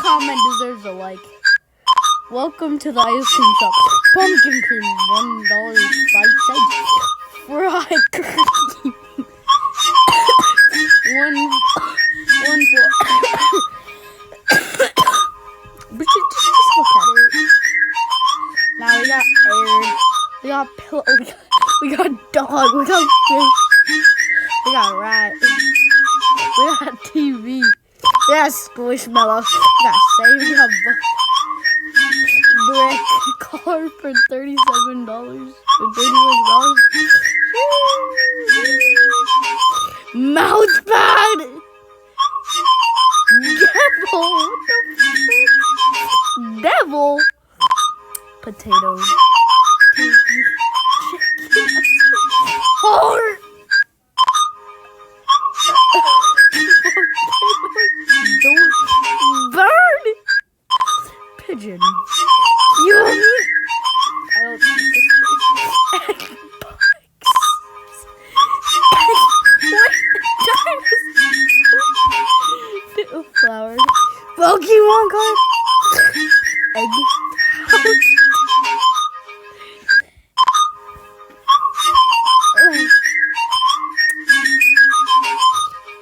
comment deserves a like. Welcome to the ice cream shop. Pumpkin cream, $1.05. Fried cream, one for. But just look at it. Now we got air, we got pillow, we got dog, we got fish, we got rat, we got TV, we got squishmallow, we got save, we got brick car for $37 or $36. Mouse pad, devil, what the frick? Devil. Potatoes, turkey, chicken, heart, don't burn, pigeon, yum. I don't think this place. Egg bugs, egg, flower, Pokemon card, egg pouch.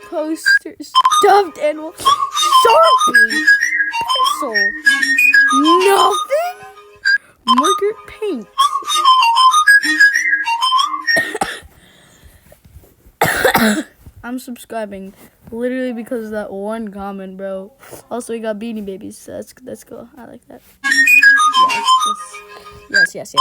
Poster, stuffed animal, Sharpie, pencil, nothing, marker, paint. I'm subscribing literally because of that one comment, bro. Also, we got Beanie Babies, so that's cool. I like that. Yes.